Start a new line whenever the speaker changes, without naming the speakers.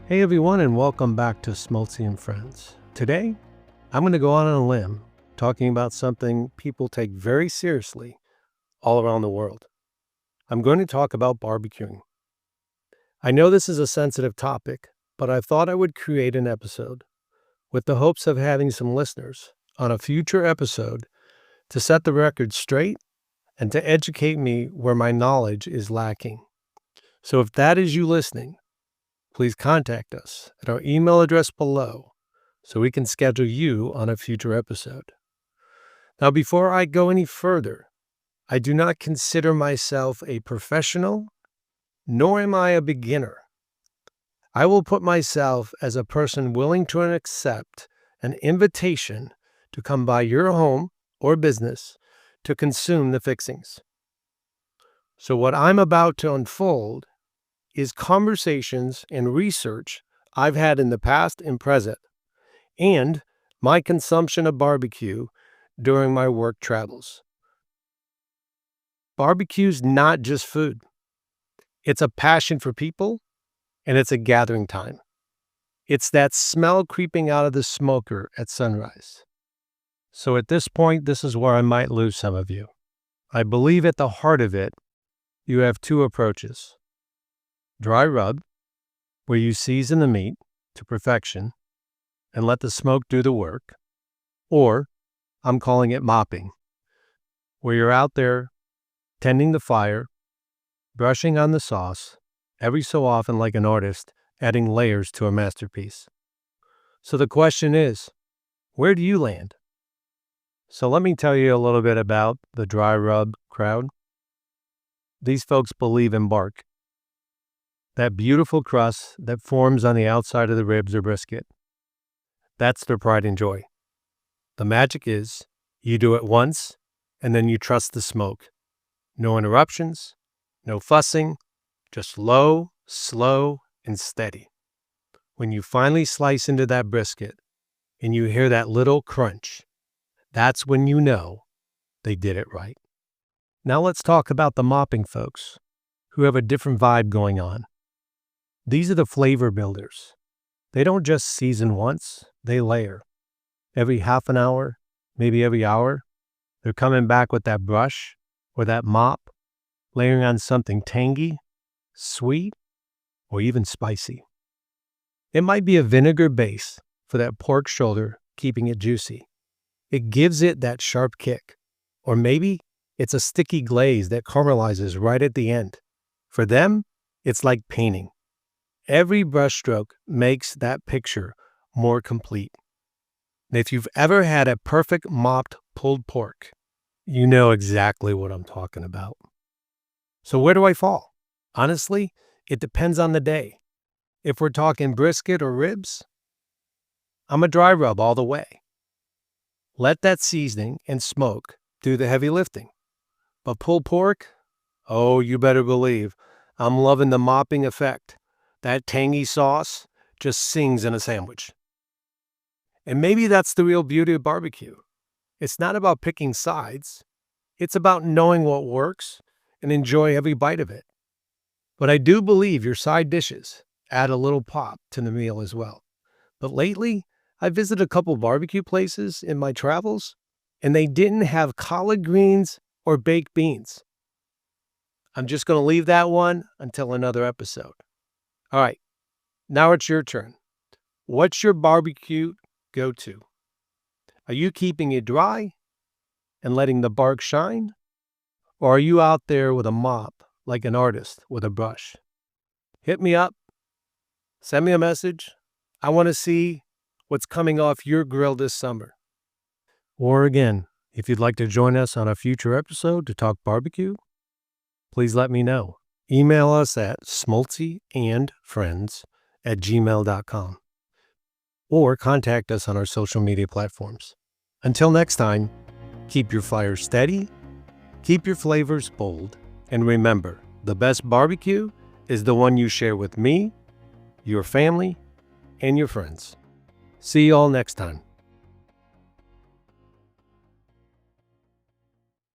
Hey everyone, and welcome back to Smoltzy and Friends. Today, I'm going to go out on a limb talking about something people take very seriously all around the world. I'm going to talk about barbecuing. I know this is a sensitive topic, but I thought I would create an episode with the hopes of having some listeners on a future episode to set the record straight and to educate me where my knowledge is lacking. So if that is you listening, please contact us at our email address below so we can schedule you on a future episode. Now, before I go any further, I do not consider myself a professional, nor am I a beginner. I will put myself as a person willing to accept an invitation to come by your home or business to consume the fixings. So what I'm about to unfold is conversations and research I've had in the past and present, and my consumption of barbecue during my work travels. Barbecue's not just food. It's a passion for people, and it's a gathering time. It's that smell creeping out of the smoker at sunrise. So at this point, this is where I might lose some of you. I believe at the heart of it, you have two approaches. Dry rub, where you season the meat to perfection and let the smoke do the work, or I'm calling it mopping, where you're out there tending the fire, brushing on the sauce, every so often like an artist, adding layers to a masterpiece. So the question is, where do you land? So let me tell you a little bit about the dry rub crowd. These folks believe in bark. That beautiful crust that forms on the outside of the ribs or brisket. That's their pride and joy. The magic is you do it once and then you trust the smoke. No interruptions, no fussing, just low, slow, and steady. When you finally slice into that brisket and you hear that little crunch, that's when you know they did it right. Now let's talk about the mopping folks who have a different vibe going on. These are the flavor builders. They don't just season once, they layer. Every half an hour, maybe every hour, they're coming back with that brush or that mop, layering on something tangy, sweet, or even spicy. It might be a vinegar base for that pork shoulder, keeping it juicy. It gives it that sharp kick. Or maybe it's a sticky glaze that caramelizes right at the end. For them, it's like painting. Every brushstroke makes that picture more complete. If you've ever had a perfect mopped pulled pork, you know exactly what I'm talking about. So where do I fall? Honestly, it depends on the day. If we're talking brisket or ribs, I'm a dry rub all the way. Let that seasoning and smoke do the heavy lifting. But pulled pork, oh, you better believe I'm loving the mopping effect. That tangy sauce just sings in a sandwich. And maybe that's the real beauty of barbecue. It's not about picking sides. It's about knowing what works and enjoy every bite of it. But I do believe your side dishes add a little pop to the meal as well. But lately, I visited a couple barbecue places in my travels, and they didn't have collard greens or baked beans. I'm just going to leave that one until another episode. All right, now it's your turn. What's your barbecue go-to? Are you keeping it dry and letting the bark shine? Or are you out there with a mop like an artist with a brush? Hit me up. Send me a message. I want to see what's coming off your grill this summer. Or again, if you'd like to join us on a future episode to talk barbecue, please let me know. Email us at smoltzyandfriends@gmail.com or contact us on our social media platforms. Until next time, keep your fire steady, keep your flavors bold, and remember, the best barbecue is the one you share with me, your family, and your friends. See you all next time.